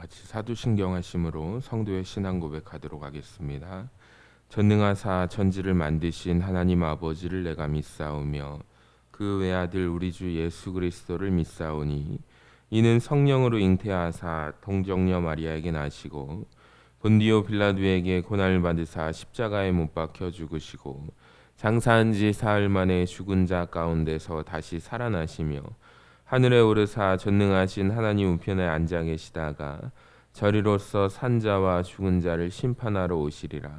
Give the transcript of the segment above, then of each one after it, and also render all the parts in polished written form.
같이 사도신경 하심으로 성도의 신앙 고백하도록 하겠습니다. 전능하사 천지를 만드신 하나님 아버지를 내가 믿사오며 그 외아들 우리 주 예수 그리스도를 믿사오니 이는 성령으로 잉태하사 동정녀 마리아에게 나시고 본디오 빌라도에게 고난을 받으사 십자가에 못 박혀 죽으시고 장사한 지 사흘 만에 죽은 자 가운데서 다시 살아나시며 하늘에 오르사 전능하신 하나님 우편에 앉아 계시다가 저리로서 산자와 죽은 자를 심판하러 오시리라.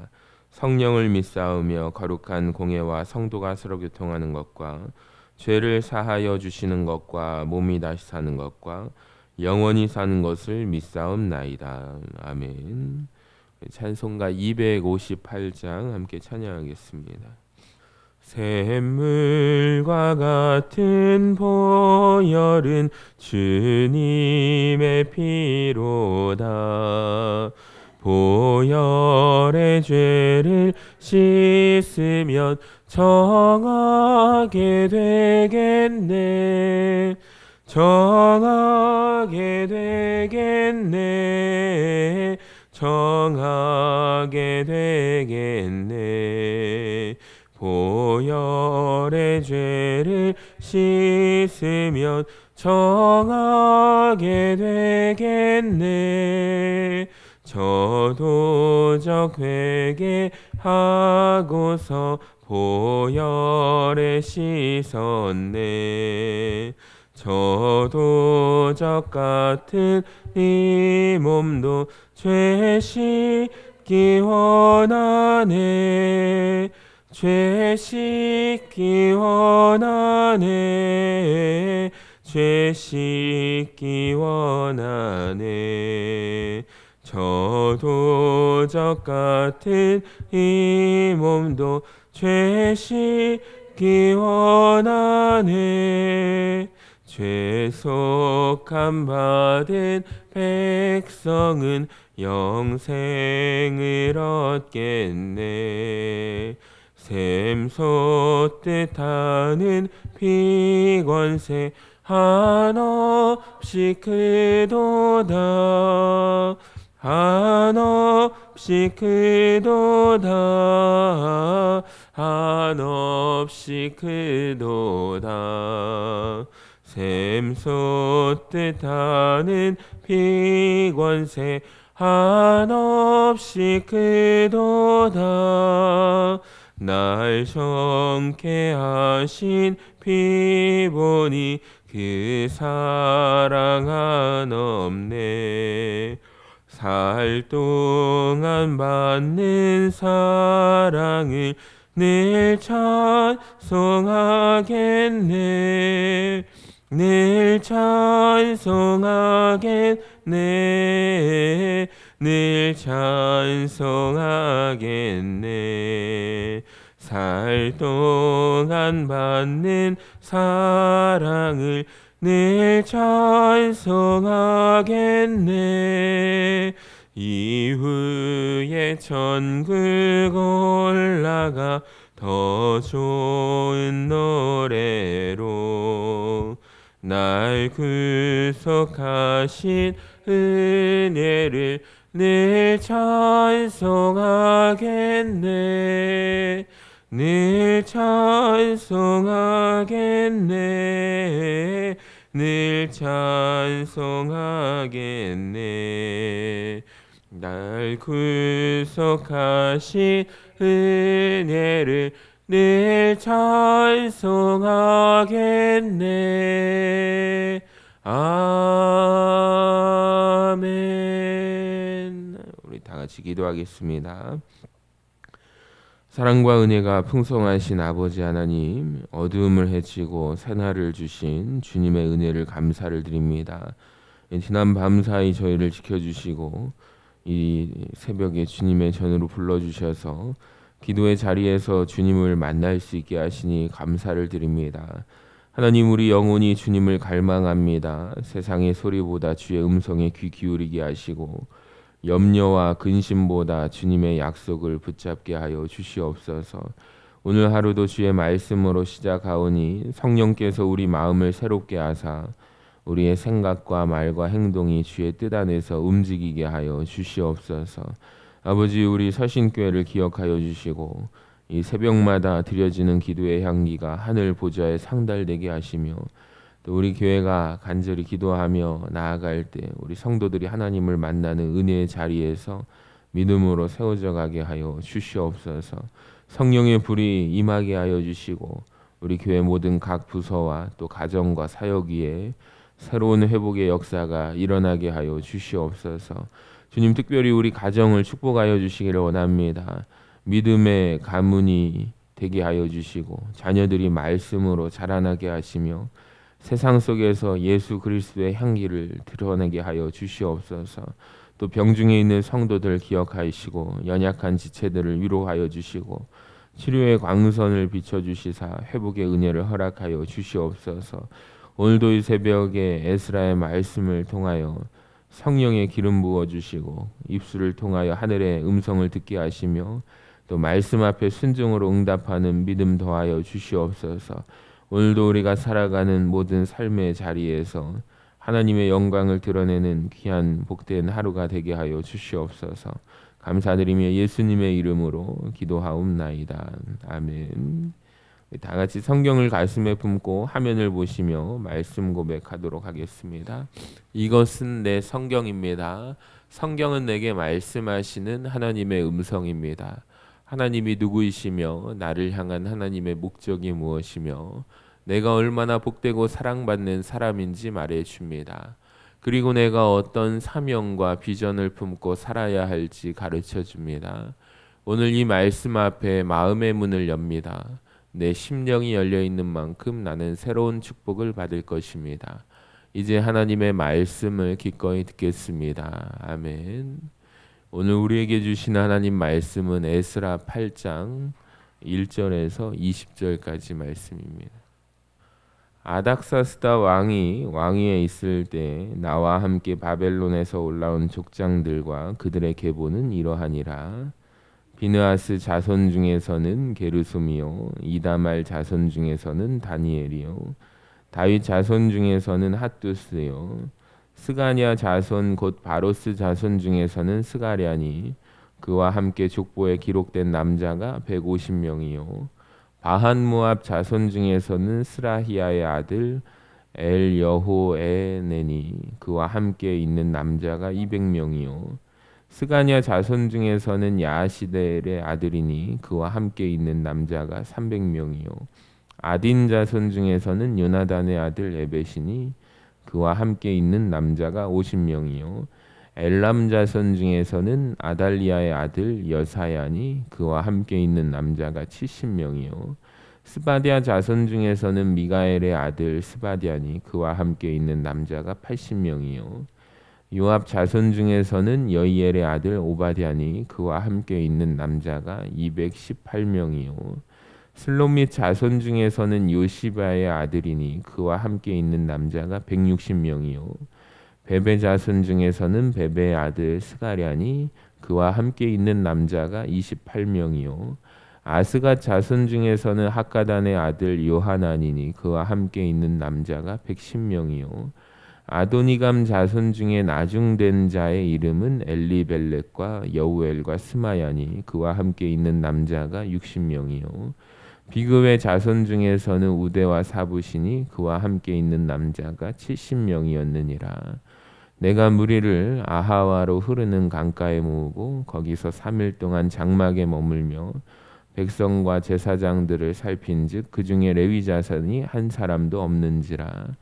성령을 믿사오며 거룩한 공예와 성도가 서로 교통하는 것과 죄를 사하여 주시는 것과 몸이 다시 사는 것과 영원히 사는 것을 믿사옵나이다. 아멘. 찬송가 258장 함께 찬양하겠습니다. 샘물과 같은 보혈은 주님의 피로다. 보혈의 죄를 씻으면 정하게 되겠네. 정하게 되겠네. 정하게 되겠네. 보혈의 죄를 씻으면 정하게 되겠네. 저도적 회개하고서 보혈에 씻었네. 저도적 같은 이 몸도 죄 씻기 원하네. 죄 씻기 원하네. 죄 씻기 원하네. 저도적 같은 이 몸도 죄 씻기 원하네. 죄속함 받은 백성은 영생을 얻겠네. 샘솟 뜻하는 피권세 한없이 크도다. 한없이 크도다. 한없이 크도다. 샘솟 뜻하는 피권세 한없이 크도다. 날 정케 하신 피보니 그 사랑 한없네. 살 동안 받는 사랑을 늘 찬송하겠네. 늘 찬송하겠네. 늘 찬송하겠네. 살 동안 받는 사랑을 늘 찬송하겠네. 이후에 천국 올라가 더 좋은 노래로 날 구속하신 은혜를 늘 찬송하겠네. 늘 찬송하겠네. 늘 찬송하겠네. 날 구속하신 은혜를 늘 찬송하겠네. 아멘. 우리 다 같이 기도하겠습니다. 사랑과 은혜가 풍성하신 아버지 하나님, 어두움을 헤치고 새날을 주신 주님의 은혜를 감사를 드립니다. 지난 밤사이 저희를 지켜주시고 이 새벽에 주님의 전으로 불러주셔서 기도의 자리에서 주님을 만날 수 있게 하시니 감사를 드립니다. 하나님, 우리 영혼이 주님을 갈망합니다. 세상의 소리보다 주의 음성에 귀 기울이게 하시고 염려와 근심보다 주님의 약속을 붙잡게 하여 주시옵소서. 오늘 하루도 주의 말씀으로 시작하오니 성령께서 우리 마음을 새롭게 하사 우리의 생각과 말과 행동이 주의 뜻 안에서 움직이게 하여 주시옵소서. 아버지, 우리 서신교회를 기억하여 주시고 이 새벽마다 드려지는 기도의 향기가 하늘 보좌에 상달되게 하시며 또 우리 교회가 간절히 기도하며 나아갈 때 우리 성도들이 하나님을 만나는 은혜의 자리에서 믿음으로 세워져 가게 하여 주시옵소서. 성령의 불이 임하게 하여 주시고 우리 교회 모든 각 부서와 또 가정과 사역 위에 새로운 회복의 역사가 일어나게 하여 주시옵소서. 주님, 특별히 우리 가정을 축복하여 주시기를 원합니다. 믿음의 가문이 되게 하여 주시고 자녀들이 말씀으로 자라나게 하시며 세상 속에서 예수 그리스도의 향기를 드러내게 하여 주시옵소서. 또 병중에 있는 성도들 기억하시고 연약한 지체들을 위로하여 주시고 치료의 광선을 비춰주시사 회복의 은혜를 허락하여 주시옵소서. 오늘도 이 새벽에 에스라의 말씀을 통하여 성령의 기름 부어주시고 입술을 통하여 하늘의 음성을 듣게 하시며 또 말씀 앞에 순종으로 응답하는 믿음 더하여 주시옵소서. 오늘도 우리가 살아가는 모든 삶의 자리에서 하나님의 영광을 드러내는 귀한 복된 하루가 되게 하여 주시옵소서. 감사드리며 예수님의 이름으로 기도하옵나이다. 아멘. 다 같이 성경을 가슴에 품고 화면을 보시며 말씀 고백하도록 하겠습니다. 이것은 내 성경입니다. 성경은 내게 말씀하시는 하나님의 음성입니다. 하나님이 누구이시며 나를 향한 하나님의 목적이 무엇이며 내가 얼마나 복되고 사랑받는 사람인지 말해줍니다. 그리고 내가 어떤 사명과 비전을 품고 살아야 할지 가르쳐줍니다. 오늘 이 말씀 앞에 마음의 문을 엽니다. 내 심령이 열려있는 만큼 나는 새로운 축복을 받을 것입니다. 이제 하나님의 말씀을 기꺼이 듣겠습니다. 아멘. 오늘 우리에게 주신 하나님 말씀은 에스라 8장 1절에서 20절까지 말씀입니다. 아닥사스다 왕이 왕위에 있을 때 나와 함께 바벨론에서 올라온 족장들과 그들의 계보는 이러하니라. 비느하스 자손 중에서는 게르솜이요 이다말 자손 중에서는 다니엘이요 다윗 자손 중에서는 핫두스요 스가냐 자손 곧 바로스 자손 중에서는 스가랴니 그와 함께 족보에 기록된 남자가 150명이요 바한 모압 자손 중에서는 스라히야의 아들 엘 여호에네니 그와 함께 있는 남자가 200명이요 스가냐 자손 중에서는 야시델의 아들이니 그와 함께 있는 남자가 300명이요 아딘 자손 중에서는 요나단의 아들 에벳이니 그와 함께 있는 남자가 50명이요 엘람 자손 중에서는 아달리아의 아들 여사야니 그와 함께 있는 남자가 70명이요 스바디아 자손 중에서는 미가엘의 아들 스바디아니 그와 함께 있는 남자가 80명이요 요압 자손 중에서는 여이엘의 아들 오바댜니 그와 함께 있는 남자가 218명이요 슬로밋 자손 중에서는 요시바의 아들이니 그와 함께 있는 남자가 160명이요 베베 자손 중에서는 베베의 아들 스가랴니 그와 함께 있는 남자가 28명이요 아스갓 자손 중에서는 학가단의 아들 요하나니니 그와 함께 있는 남자가 110명이요 아도니감 자손 중에 나중된 자의 이름은 엘리벨렉과 여우엘과 스마야니 그와 함께 있는 남자가 60명이요 비그의 자손 중에서는 우데와 사부시니 그와 함께 있는 남자가 70명이었느니라. 내가 무리를 아하와로 흐르는 강가에 모으고 거기서 3일 동안 장막에 머물며 백성과 제사장들을 살핀즉 그 중에 레위 자손이 한 사람도 없는지라.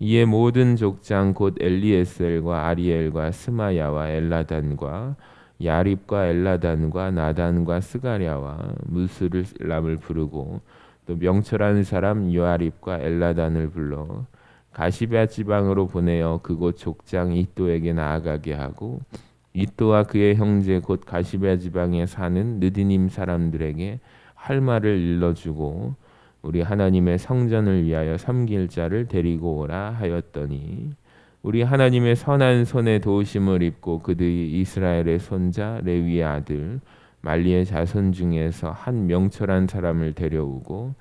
이에 모든 족장 곧 엘리에셀과 아리엘과 스마야와 엘라단과 야립과 엘라단과 나단과 스가랴와 무스르람을 부르고 또 명철한 사람 요아립과 엘라단을 불러 가시베아 지방으로 보내어 그곳 족장 이또에게 나아가게 하고 이또와 그의 형제 곧 가시베아 지방에 사는 느디님 사람들에게 할 말을 일러주고 우리 하나님의 성전을 위하여 섬길 자를 데리고 오라 하였더니 우리 하나님의 선한 손에 도우심을 입고 그들이 이스라엘의 손자 레위의 아들 말리의 자손 중에서 한 명철한 사람을 데려오고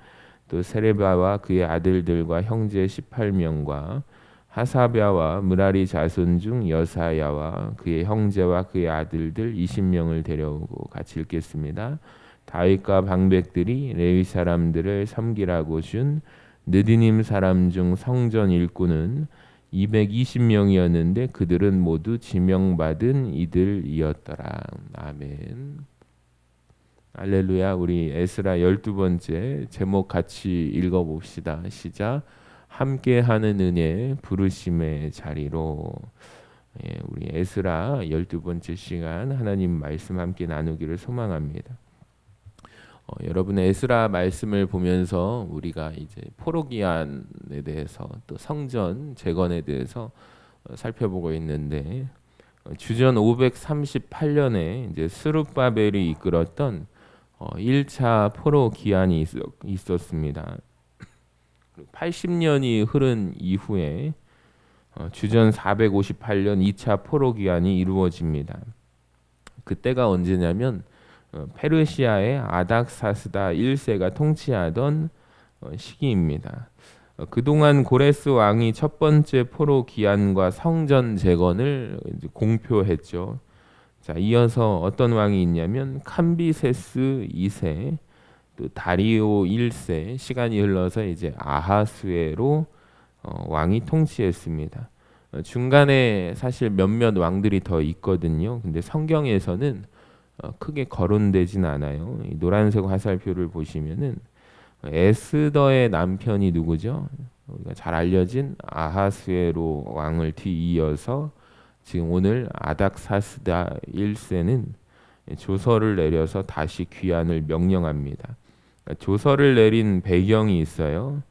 또 세레바와 그의 아들들과 형제 18명과 하사랴와 므라리 자손 중 여사야와 그의 형제와 그의 아들들 20명을 데려오고 같이 읽겠습니다. 다윗과 방백들이 레위 사람들을 섬기라고 준 느디님 사람 중 성전 일꾼은 220명이었는데 그들은 모두 지명받은 이들이었더라. 아멘. 할렐루야. 우리 에스라 12번째 제목 같이 읽어봅시다. 시작. 함께하는 은혜 부르심의 자리로. 우리 에스라 12번째 시간 하나님 말씀 함께 나누기를 소망합니다. 여러분 에스라 말씀을 보면서 우리가 이제 포로기한에 대해서 또 성전 재건에 대해서 살펴보고 있는데 주전 538년에 이제 스룹바벨이 이끌었던 1차 포로기한이 있었습니다. 80년이 흐른 이후에 주전 458년 2차 포로기한이 이루어집니다. 그때가 언제냐면 페르시아의 아닥사스다 1세가 통치하던 시기입니다. 그동안 고레스 왕이 첫 번째 포로 기한과 성전 재건을 공표했죠. 자, 이어서 어떤 왕이 있냐면 캄비세스 2세, 또 다리오 1세, 시간이 흘러서 이제 아하수에로 왕이 통치했습니다. 중간에 사실 몇몇 왕들이 더 있거든요. 근데 성경에서는 크게 거론되진 않아요. 이 노란색 화살표를 보시면은 에스더의 남편이 누구죠? 우리가 잘 알려진 아하수에로 왕을 뒤이어서 지금 오늘 아닥사스다 1세는 조서를 내려서 다시 귀환을 명령합니다. 그러니까 조서를 내린 배경이 있어요.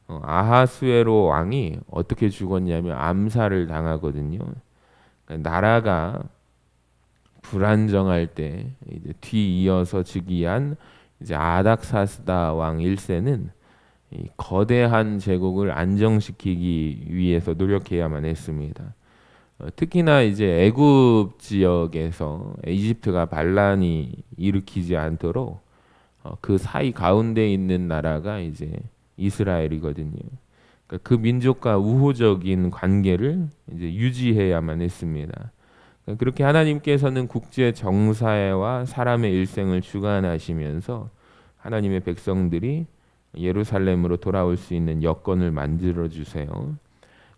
아하수에로 왕이 어떻게 죽었냐면 암살을 당하거든요. 그러니까 나라가 불안정할 때 이제 뒤이어서 즉위한 이제 아닥사스다 왕 1세는 이 거대한 제국을 안정시키기 위해서 노력해야만 했습니다. 특히나 이제 애굽 지역에서 이집트가 반란이 일으키지 않도록 그 사이 가운데 있는 나라가 이제 이스라엘이거든요. 그러니까 그 민족과 우호적인 관계를 이제 유지해야만 했습니다. 그렇게 하나님께서는 국제 정사와 사람의 일생을 주관하시면서 하나님의 백성들이 예루살렘으로 돌아올 수 있는 여건을 만들어 주세요.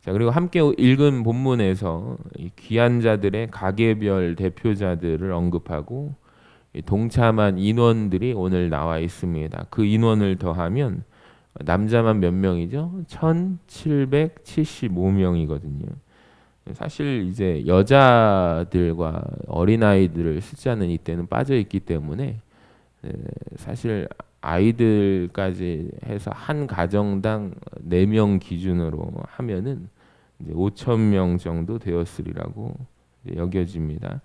자, 그리고 함께 읽은 본문에서 이 귀한 자들의 가계별 대표자들을 언급하고 동참한 인원들이 오늘 나와 있습니다. 그 인원을 더하면 남자만 몇 명이죠? 1775명이거든요. 사실 이제 여자들과 어린아이들을 숫자는 이때는 빠져 있기 때문에 사실 아이들까지 해서 한 가정당 4명 기준으로 하면은 이제 5,000명 정도 되었으리라고 여겨집니다.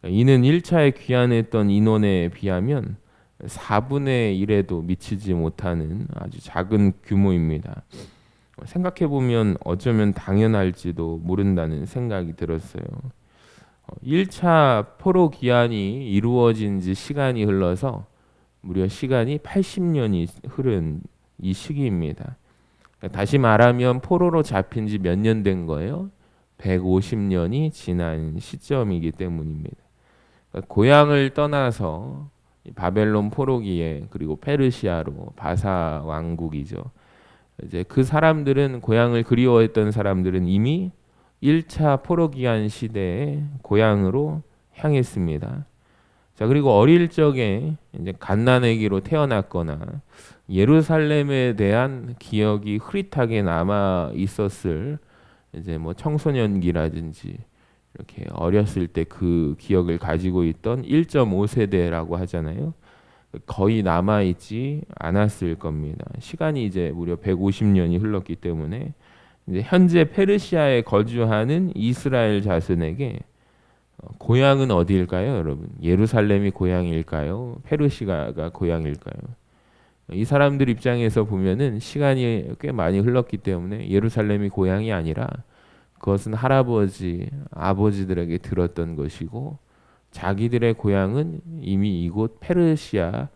이는 1차에 귀환했던 인원에 비하면 4분의 1에도 미치지 못하는 아주 작은 규모입니다. 생각해 보면 어쩌면 당연할지도 모른다는 생각이 들었어요. 1차 포로 기한이 이루어진 지 시간이 흘러서 무려 시간이 80년이 흐른 이 시기입니다. 그러니까 다시 말하면 포로로 잡힌 지 몇 년 된 거예요? 150년이 지난 시점이기 때문입니다. 그러니까 고향을 떠나서 바벨론 포로기에 그리고 페르시아로 바사 왕국이죠. 이제 그 사람들은 고향을 그리워했던 사람들은 이미 1차 포로기한 시대에 고향으로 향했습니다. 자, 그리고 어릴 적에 이제 갓난아기로 태어났거나 예루살렘에 대한 기억이 흐릿하게 남아 있었을 이제 뭐 청소년기라든지 이렇게 어렸을 때 그 기억을 가지고 있던 1.5세대라고 하잖아요. 거의 남아있지 않았을 겁니다. 시간이 이제 무려 150년이 흘렀기 때문에 이제 현재 페르시아에 거주하는 이스라엘 자손에게 고향은 어디일까요, 여러분? 예루살렘이 고향일까요? 페르시아가 고향일까요? 이 사람들 입장에서 보면은 시간이 꽤 많이 흘렀기 때문에 예루살렘이 고향이 아니라 그것은 할아버지, 아버지들에게 들었던 것이고 자기들의 고향은 이미 이곳 페르시아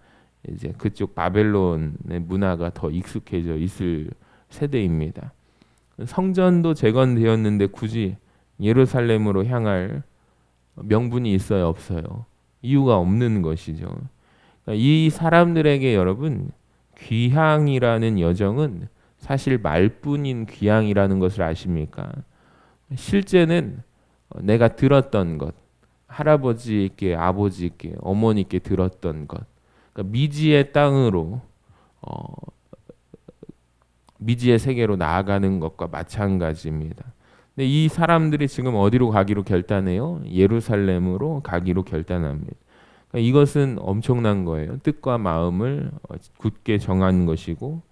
이제 그쪽 바벨론의 문화가 더 익숙해져 있을 세대입니다. 성전도 재건되었는데 굳이 예루살렘으로 향할 명분이 있어요, 없어요? 이유가 없는 것이죠. 그러니까 이 사람들에게 여러분 귀향이라는 여정은 사실 말뿐인 귀향이라는 것을 아십니까? 실제는 내가 들었던 것, 할아버지께, 아버지께, 어머니께 들었던 것, 그러니까 미지의 땅으로 미지의 세계로 나아가는 것과 마찬가지입니다. 근데 이 사람들이 지금 어디로 가기로 결단해요? 예루살렘으로 가기로 결단합니다. 그러니까 이것은 엄청난 거예요. 뜻과 마음을 굳게 정한 것이고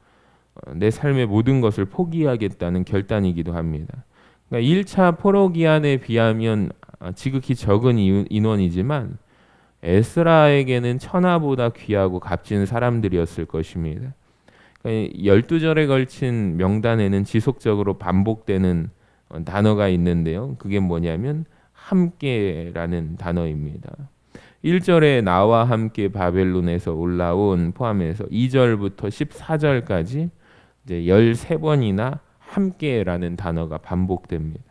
내 삶의 모든 것을 포기하겠다는 결단이기도 합니다. 그러니까 1차 포로기한에 비하면 지극히 적은 인원이지만 에스라에게는 천하보다 귀하고 값진 사람들이었을 것입니다. 그러니까 12절에 걸친 명단에는 지속적으로 반복되는 단어가 있는데요. 그게 뭐냐면 함께라는 단어입니다. 1절에 나와 함께 바벨론에서 올라온 포함해서 2절부터 14절까지 이제 13번이나 함께라는 단어가 반복됩니다.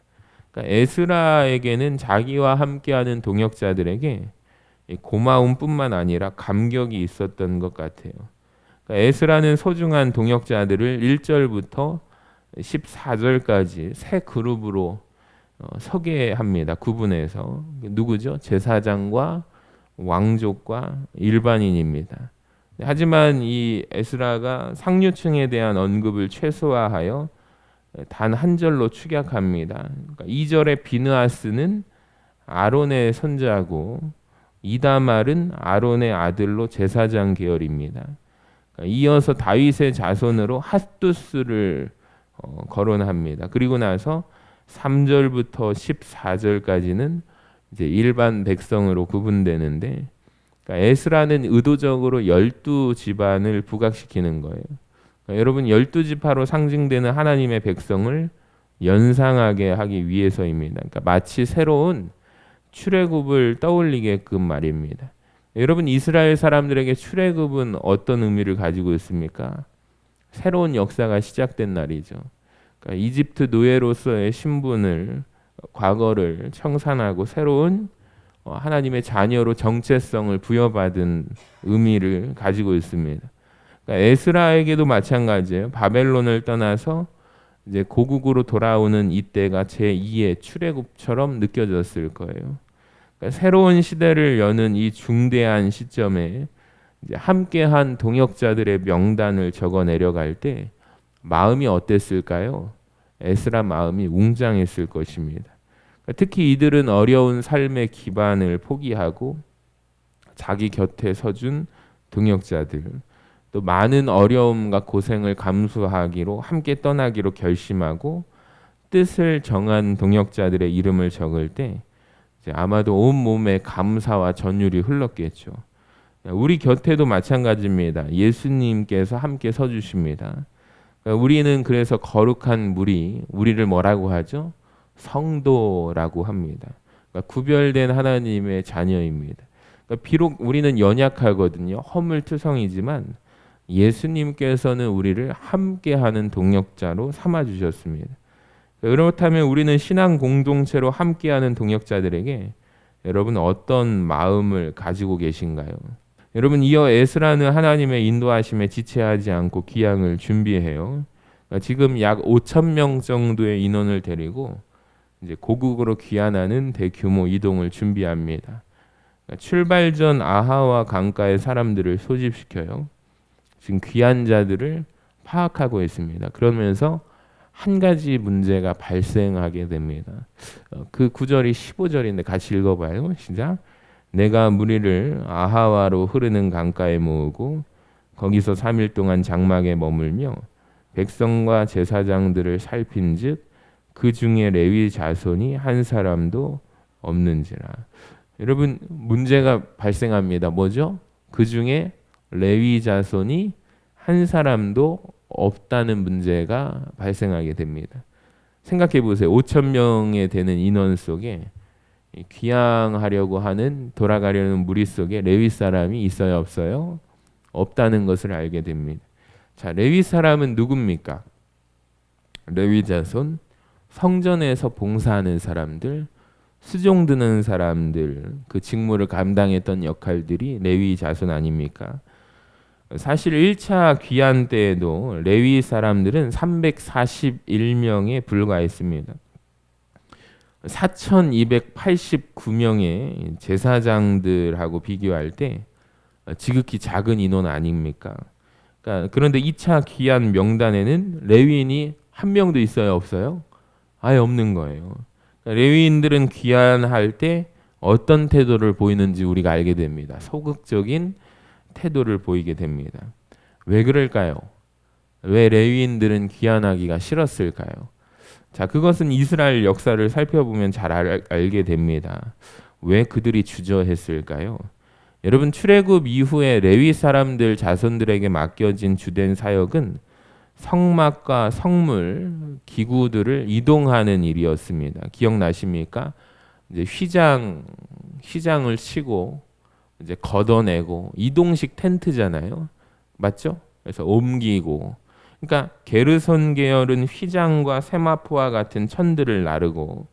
그러니까 에스라에게는 자기와 함께하는 동역자들에게 고마움뿐만 아니라 감격이 있었던 것 같아요. 그러니까 에스라는 소중한 동역자들을 1절부터 14절까지 세 그룹으로 소개합니다. 구분해서 누구죠? 제사장과 왕족과 일반인입니다. 하지만 이 에스라가 상류층에 대한 언급을 최소화하여 단 한 절로 축약합니다. 그러니까 2절의 비느하스는 아론의 손자고 이다말은 아론의 아들로 제사장 계열입니다. 그러니까 이어서 다윗의 자손으로 핫두스를 거론합니다. 그리고 나서 3절부터 14절까지는 이제 일반 백성으로 구분되는데, 그러니까 에스라는 의도적으로 12집안을 부각시키는 거예요. 그러니까 여러분 12지파로 상징되는 하나님의 백성을 연상하게 하기 위해서입니다. 그러니까 마치 새로운 출애굽을 떠올리게끔 말입니다. 여러분 이스라엘 사람들에게 출애굽은 어떤 의미를 가지고 있습니까? 새로운 역사가 시작된 날이죠. 그러니까 이집트 노예로서의 신분을 과거를 청산하고 새로운 하나님의 자녀로 정체성을 부여받은 의미를 가지고 있습니다. 그러니까 에스라에게도 마찬가지예요. 바벨론을 떠나서 이제 고국으로 돌아오는 이때가 제2의 출애굽처럼 느껴졌을 거예요. 그러니까 새로운 시대를 여는 이 중대한 시점에 이제 함께한 동역자들의 명단을 적어 내려갈 때 마음이 어땠을까요? 에스라 마음이 웅장했을 것입니다. 특히 이들은 어려운 삶의 기반을 포기하고 자기 곁에 서준 동역자들, 또 많은 어려움과 고생을 감수하기로 함께 떠나기로 결심하고 뜻을 정한 동역자들의 이름을 적을 때 이제 아마도 온 몸에 감사와 전율이 흘렀겠죠. 우리 곁에도 마찬가지입니다. 예수님께서 함께 서주십니다. 우리는 그래서 거룩한 무리, 우리를 뭐라고 하죠? 성도라고 합니다. 그러니까 구별된 하나님의 자녀입니다. 그러니까 비록 우리는 연약하거든요. 허물투성이지만 예수님께서는 우리를 함께하는 동역자로 삼아주셨습니다. 그렇다면 우리는 신앙 공동체로 함께하는 동역자들에게 여러분 어떤 마음을 가지고 계신가요? 여러분 이어 에스라는 하나님의 인도하심에 지체하지 않고 귀향을 준비해요. 그러니까 지금 약 5천 명 정도의 인원을 데리고 이제 고국으로 귀환하는 대규모 이동을 준비합니다. 그러니까 출발 전 아하와 강가의 사람들을 소집시켜요. 지금 귀환자들을 파악하고 있습니다. 그러면서 한 가지 문제가 발생하게 됩니다. 그 구절이 15절인데 같이 읽어봐요. 시작. 내가 무리를 아하와로 흐르는 강가에 모으고 거기서 3일 동안 장막에 머물며 백성과 제사장들을 살핀즉 그 중에 레위 자손이 한 사람도 없는지라. 여러분 문제가 발생합니다. 뭐죠? 그 중에 레위 자손이 한 사람도 없다는 문제가 발생하게 됩니다. 생각해 보세요. 5천 명에 되는 인원 속에 귀향하려고 하는 돌아가려는 무리 속에 레위 사람이 있어요, 없어요? 없다는 것을 알게 됩니다. 자, 레위 사람은 누굽니까? 레위 자손, 성전에서 봉사하는 사람들, 수종 드는 사람들, 그 직무를 감당했던 역할들이 레위 자손 아닙니까? 사실 1차 귀환 때에도 레위 사람들은 341명에 불과했습니다. 4,289명의 제사장들하고 비교할 때 지극히 작은 인원 아닙니까? 그런데 2차 귀환 명단에는 레위인이 한 명도 있어요, 없어요? 아예 없는 거예요. 레위인들은 귀환할 때 어떤 태도를 보이는지 우리가 알게 됩니다. 소극적인 태도를 보이게 됩니다. 왜 그럴까요? 왜 레위인들은 귀환하기가 싫었을까요? 자, 그것은 이스라엘 역사를 살펴보면 잘 알게 됩니다. 왜 그들이 주저했을까요? 여러분, 출애굽 이후에 레위 사람들 자손들에게 맡겨진 주된 사역은 성막과 성물, 기구들을 이동하는 일이었습니다. 기억나십니까? 이제 휘장을 치고 이제 걷어내고 이동식 텐트잖아요. 맞죠? 그래서 옮기고. 그러니까 게르손 계열은 휘장과 세마포와 같은 천들을 나르고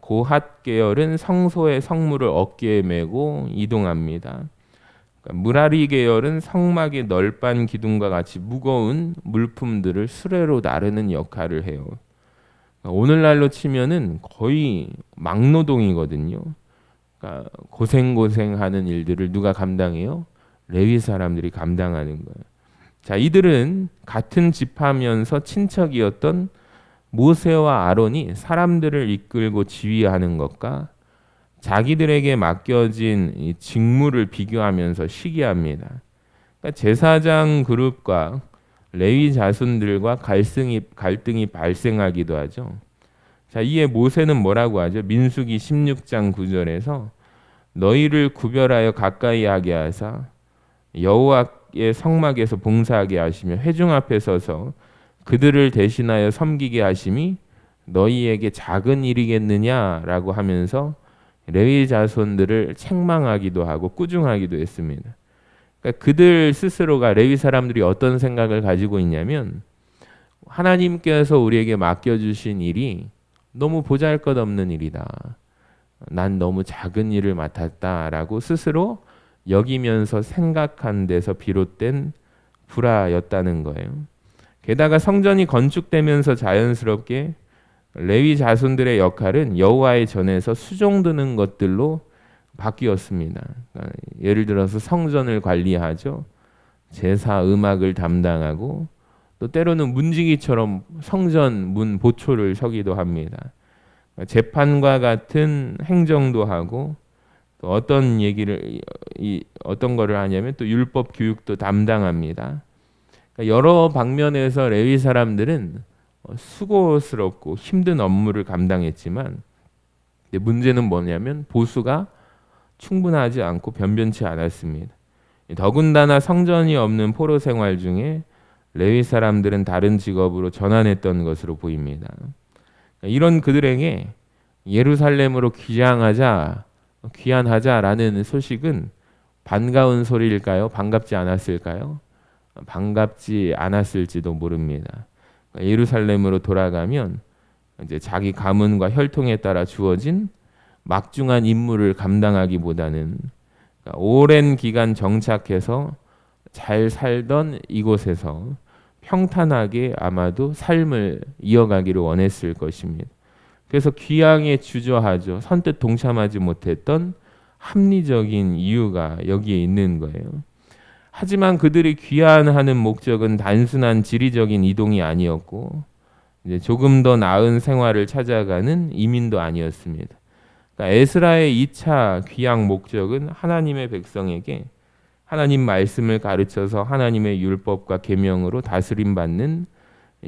고핫 계열은 성소의 성물을 어깨에 메고 이동합니다. 그러니까 무라리 계열은 성막의 널빤 기둥과 같이 무거운 물품들을 수레로 나르는 역할을 해요. 그러니까 오늘날로 치면은 거의 막노동이거든요. 그러니까 고생하는 일들을 누가 감당해요? 레위 사람들이 감당하는 거예요. 자, 이들은 같은 집하면서 친척이었던 모세와 아론이 사람들을 이끌고 지휘하는 것과 자기들에게 맡겨진 이 직무를 비교하면서 시기합니다. 그러니까 제사장 그룹과 레위 자손들과 갈등이 발생하기도 하죠. 자, 이에 모세는 뭐라고 하죠? 민수기 16장 9절에서 너희를 구별하여 가까이 하게 하사 여호와의 성막에서 봉사하게 하시며 회중 앞에 서서 그들을 대신하여 섬기게 하심이 너희에게 작은 일이겠느냐라고 하면서 레위 자손들을 책망하기도 하고 꾸중하기도 했습니다. 그러니까 그들 스스로가 레위 사람들이 어떤 생각을 가지고 있냐면 하나님께서 우리에게 맡겨주신 일이 너무 보잘것없는 일이다. 난 너무 작은 일을 맡았다라고 스스로 여기면서 생각한 데서 비롯된 불화였다는 거예요. 게다가 성전이 건축되면서 자연스럽게 레위 자손들의 역할은 여호와의 전에서 수종드는 것들로 바뀌었습니다. 그러니까 예를 들어서 성전을 관리하죠. 제사 음악을 담당하고 또 때로는 문지기처럼 성전 문 보초를 서기도 합니다. 재판과 같은 행정도 하고 또 어떤 거를 하냐면 또 율법 교육도 담당합니다. 그러니까 여러 방면에서 레위 사람들은 수고스럽고 힘든 업무를 감당했지만 문제는 뭐냐면 보수가 충분하지 않고 변변치 않았습니다. 더군다나 성전이 없는 포로 생활 중에 레위 사람들은 다른 직업으로 전환했던 것으로 보입니다. 이런 그들에게 예루살렘으로 귀환하자라는 소식은 반가운 소리일까요? 반갑지 않았을까요? 반갑지 않았을지도 모릅니다. 예루살렘으로 돌아가면 이제 자기 가문과 혈통에 따라 주어진 막중한 임무를 감당하기보다는 오랜 기간 정착해서 잘 살던 이곳에서 평탄하게 아마도 삶을 이어가기를 원했을 것입니다. 그래서 귀향에 주저하죠. 선뜻 동참하지 못했던 합리적인 이유가 여기에 있는 거예요. 하지만 그들이 귀환하는 목적은 단순한 지리적인 이동이 아니었고 이제 조금 더 나은 생활을 찾아가는 이민도 아니었습니다. 그러니까 에스라의 2차 귀향 목적은 하나님의 백성에게 하나님 말씀을 가르쳐서 하나님의 율법과 계명으로 다스림받는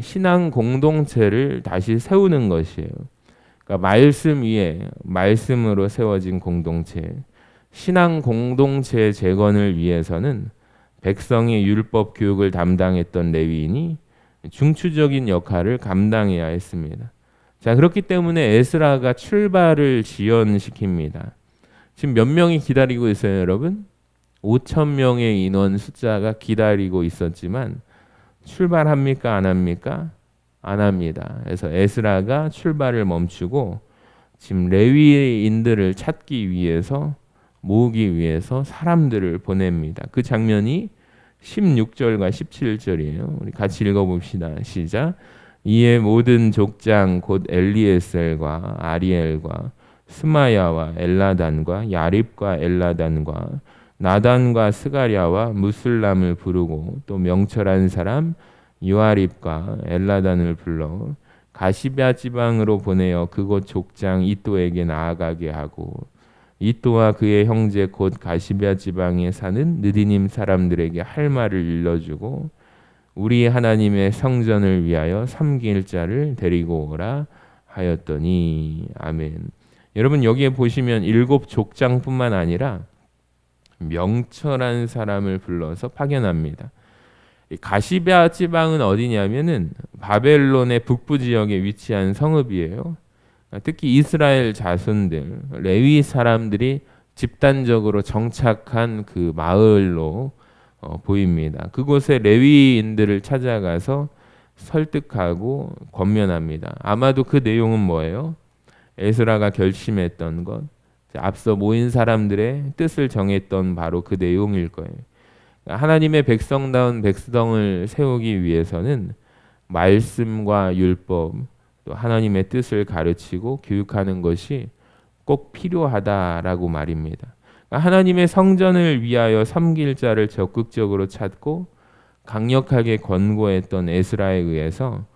신앙 공동체를 다시 세우는 것이에요. 그러니까 말씀 위에 말씀으로 세워진 공동체, 신앙 공동체 재건을 위해서는 백성의 율법 교육을 담당했던 레위인이 중추적인 역할을 감당해야 했습니다. 자, 그렇기 때문에 에스라가 출발을 지연시킵니다. 지금 몇 명이 기다리고 있어요, 여러분? 5,000명의 인원 숫자가 기다리고 있었지만 출발합니까? 안 합니까? 안 합니다. 그래서 에스라가 출발을 멈추고 지금 레위인들을 찾기 위해서 모으기 위해서 사람들을 보냅니다. 그 장면이 16절과 17절이에요. 우리 같이 읽어봅시다. 시작. 이에 모든 족장 곧 엘리에셀과 아리엘과 스마야와 엘라단과 야립과 엘라단과 나단과 스가랴와 무슬람을 부르고 또 명철한 사람 요아립과 엘라단을 불러 가시베아 지방으로 보내어 그곳 족장 이또에게 나아가게 하고 이또와 그의 형제 곧 가시베아 지방에 사는 느디님 사람들에게 할 말을 일러주고 우리 하나님의 성전을 위하여 섬길 자를 데리고 오라 하였더니 아멘. 여러분 여기에 보시면 7 족장뿐만 아니라 명철한 사람을 불러서 파견합니다. 가시베아 지방은 어디냐면은 바벨론의 북부 지역에 위치한 성읍이에요. 특히 이스라엘 자손들, 레위 사람들이 집단적으로 정착한 그 마을로 보입니다. 그곳에 레위인들을 찾아가서 설득하고 권면합니다. 아마도 그 내용은 뭐예요? 에스라가 결심했던 것, 앞서 모인 사람들의 뜻을 정했던 바로 그 내용일 거예요. 하나님의 백성다운 백성을 세우기 위해서는 말씀과 율법, 또 하나님의 뜻을 가르치고 교육하는 것이 꼭 필요하다라고 말입니다. 하나님의 성전을 위하여 섬길 자를 적극적으로 찾고 강력하게 권고했던 에스라에 의해서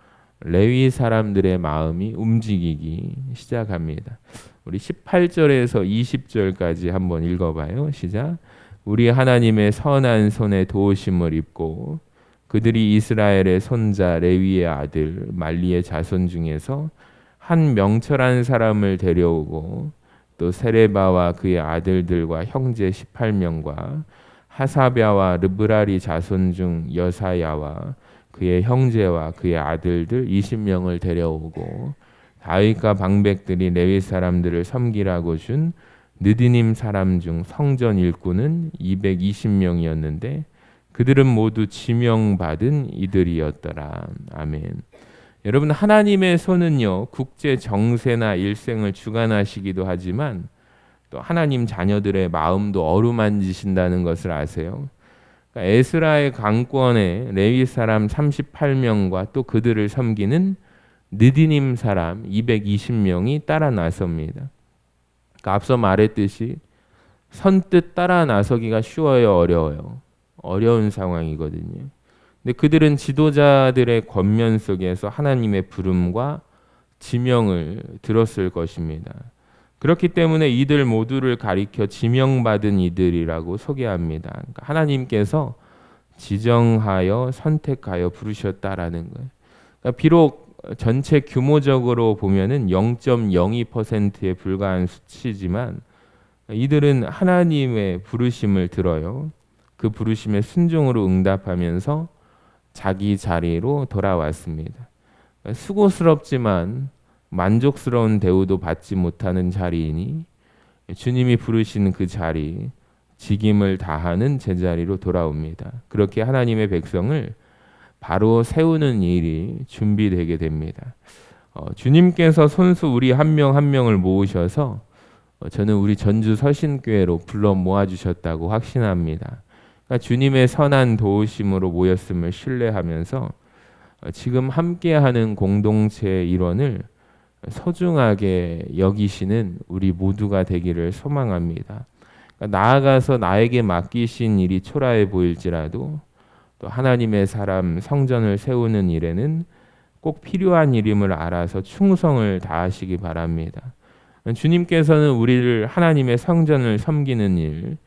레위 사람들의 마음이 움직이기 시작합니다. 우리 18절에서 20절까지 한번 읽어봐요. 시작. 우리 하나님의 선한 손에 도우심을 입고 그들이 이스라엘의 손자 레위의 아들 말리의 자손 중에서 한 명철한 사람을 데려오고 또 세레바와 그의 아들들과 형제 18명과 하사랴와 르브라리 자손 중 여사야와 그의 형제와 그의 아들들 20명을 데려오고 다윗과 방백들이 레위 사람들을 섬기라고 준 느디님 사람 중 성전 일꾼은 220명이었는데 그들은 모두 지명받은 이들이었더라. 아멘. 여러분 하나님의 손은요 국제 정세나 일생을 주관하시기도 하지만 또 하나님 자녀들의 마음도 어루만지신다는 것을 아세요? 그러니까 에스라의 강권에 레위 사람 38명과 또 그들을 섬기는 느디님 사람 220명이 따라 나섭니다. 그러니까 앞서 말했듯이 선뜻 따라 나서기가 쉬워요, 어려워요? 어려운 상황이거든요. 근데 그들은 지도자들의 권면 속에서 하나님의 부름과 지명을 들었을 것입니다. 그렇기 때문에 이들 모두를 가리켜 지명받은 이들이라고 소개합니다. 그러니까 하나님께서 지정하여 선택하여 부르셨다라는 거예요. 그러니까 비록 전체 규모적으로 보면은 0.02%에 불과한 수치지만 이들은 하나님의 부르심을 들어요. 그 부르심에 순종으로 응답하면서 자기 자리로 돌아왔습니다. 수고스럽지만 만족스러운 대우도 받지 못하는 자리이니 주님이 부르신 그 자리, 직임을 다하는 제자리로 돌아옵니다. 그렇게 하나님의 백성을 바로 세우는 일이 준비되게 됩니다. 주님께서 손수 우리 한 명 한 명을 모으셔서 저는 우리 전주 서신교회로 불러 모아주셨다고 확신합니다. 그러니까 주님의 선한 도우심으로 모였음을 신뢰하면서 지금 함께하는 공동체의 일원을 소중하게 여기시는 우리 모두가 되기를 소망합니다. 그러니까 나아가서 나에게 맡기신 일이 초라해 보일지라도 또 하나님의 사람 성전을 세우는 일에는 꼭 필요한 일임을 알아서 충성을 다하시기 바랍니다. 주님께서는 우리를 하나님의 성전을 섬기는 일,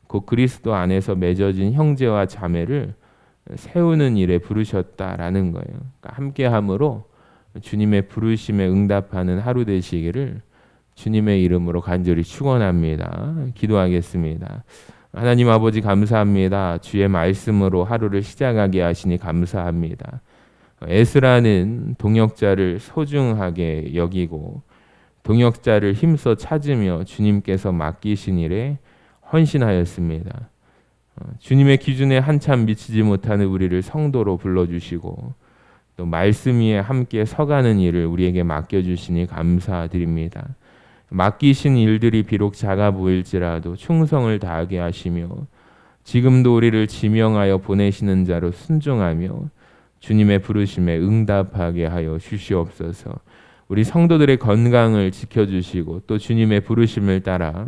곧 그리스도 안에서 맺어진 형제와 자매를 세우는 일에 부르셨다라는 거예요. 그러니까 함께함으로 주님의 부르심에 응답하는 하루 되시기를 주님의 이름으로 간절히 축원합니다. 기도하겠습니다. 하나님 아버지 감사합니다. 주의 말씀으로 하루를 시작하게 하시니 감사합니다. 에스라는 동역자를 소중하게 여기고 동역자를 힘써 찾으며 주님께서 맡기신 일에 헌신하였습니다. 주님의 기준에 한참 미치지 못하는 우리를 성도로 불러주시고 또 말씀 위에 함께 서가는 일을 우리에게 맡겨주시니 감사드립니다. 맡기신 일들이 비록 작아 보일지라도 충성을 다하게 하시며 지금도 우리를 지명하여 보내시는 자로 순종하며 주님의 부르심에 응답하게 하여 주시옵소서. 우리 성도들의 건강을 지켜주시고 또 주님의 부르심을 따라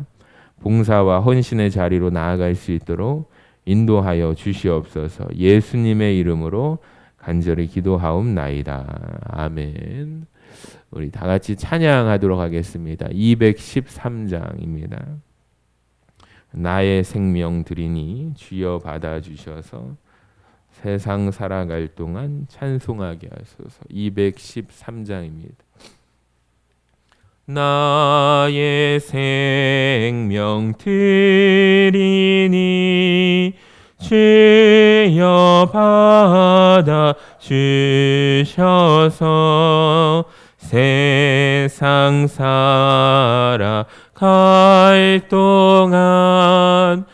봉사와 헌신의 자리로 나아갈 수 있도록 인도하여 주시옵소서. 예수님의 이름으로 간절히 기도하옵나이다. 아멘. 우리 다 같이 찬양하도록 하겠습니다. 213장입니다. 나의 생명 드리니 주여 받아주셔서 세상 살아갈 동안 찬송하게 하소서. 213장입니다. 나의 생명 드리니 주여 받아 주셔서 세상 살아갈 동안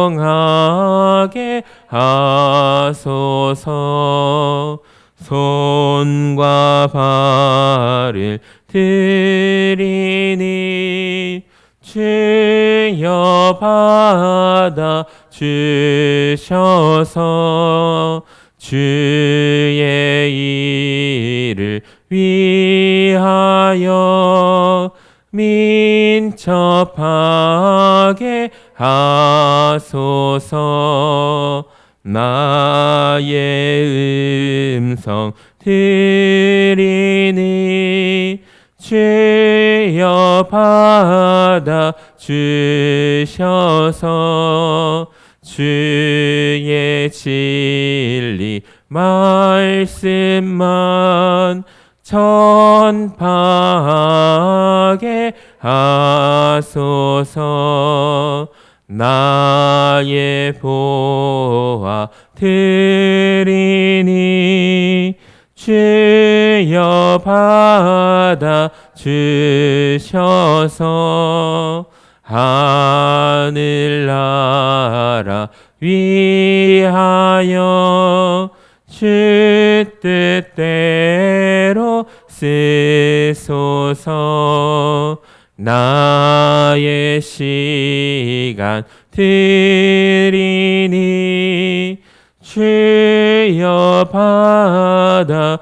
찬송하게 하소서. 손과 발을 드리니 주여 받아 주셔서 주의 일을 위하여 민첩하게 하소서. 나의 음성 드리니 주여 받아 주셔서 주의 진리 말씀만 전파하게 하소서. 나의 보화 드리니 주여 받아 주셔서 하늘나라 위하여 주 뜻대로 쓰소서. 나의 시간 드리니 주여 받아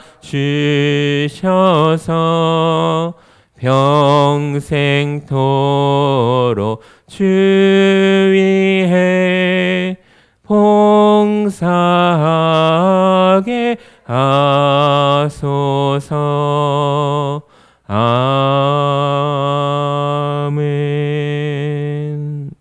주셔서 평생토록 주 위해 봉사하게 하소서. 아멘.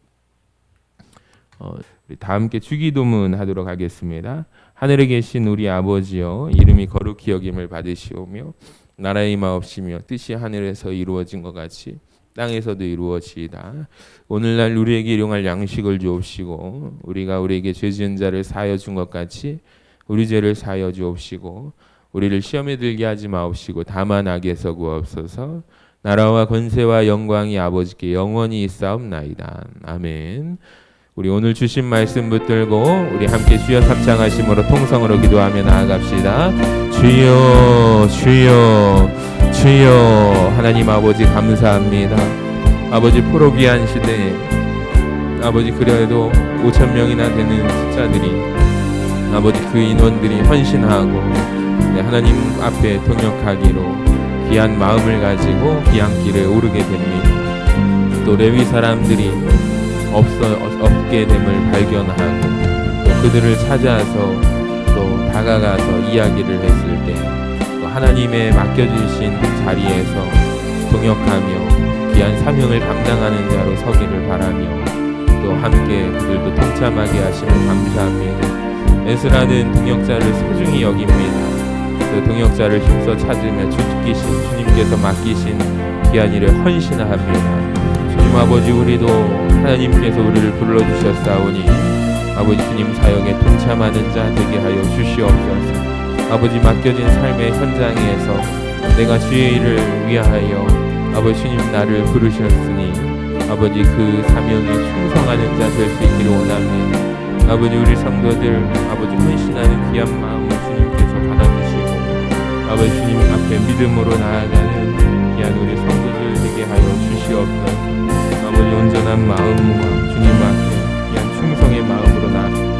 다 함께 주기도문 하도록 하겠습니다. 하늘에 계신 우리 아버지여, 이름이 거룩히 여김을 받으시오며 나라의 임하옵시며 뜻이 하늘에서 이루어진 것 같이 땅에서도 이루어지이다. 오늘날 우리에게 일용할 양식을 주옵시고 우리가 우리에게 죄 지은 자를 사하여 준 것 같이 우리 죄를 사하여 주옵시고 우리를 시험에 들게 하지 마옵시고 다만 악에서 구하옵소서. 나라와 권세와 영광이 아버지께 영원히 있사옵나이다. 아멘. 우리 오늘 주신 말씀 붙들고 우리 함께 주여 합창하심으로 통성으로 기도하며 나아갑시다. 주여 주여 주여. 하나님 아버지 감사합니다. 아버지 포로기한 시대에 아버지 그래도 5,000명이나 되는 숫자들이 아버지 그 인원들이 헌신하고 하나님 앞에 동역하기로 귀한 마음을 가지고 귀한 길에 오르게 됩니다. 또 레위 사람들이 없게 됨을 발견하고 또 그들을 찾아서 또 다가가서 이야기를 했을 때 또 하나님의 맡겨주신 자리에서 동역하며 귀한 사명을 감당하는 자로 서기를 바라며 또 함께 그들도 동참하게 하시면 감사합니다. 에스라는 동역자를 소중히 여깁니다. 그 동역자를 힘써 찾으며 주님께서 맡기신 귀한 일에 헌신합니다. 주님 아버지, 우리도 하나님께서 우리를 불러주셨사오니 아버지 주님 사역에 동참하는 자 되게 하여 주시옵소서. 아버지 맡겨진 삶의 현장에서 내가 주의 일을 위하여 아버지 주님 나를 부르셨으니 아버지 그 사명에 충성하는 자 될 수 있기를 원합니다. 아버지 우리 성도들 아버지 헌신하는 귀한 마음을 주님께 아버지 주님 앞에 믿음으로 나아가는 귀한 우리 성도들 되게 하여 주시옵소서. 아버지 온전한 마음과 주님 앞에 귀한 충성의 마음으로 나아가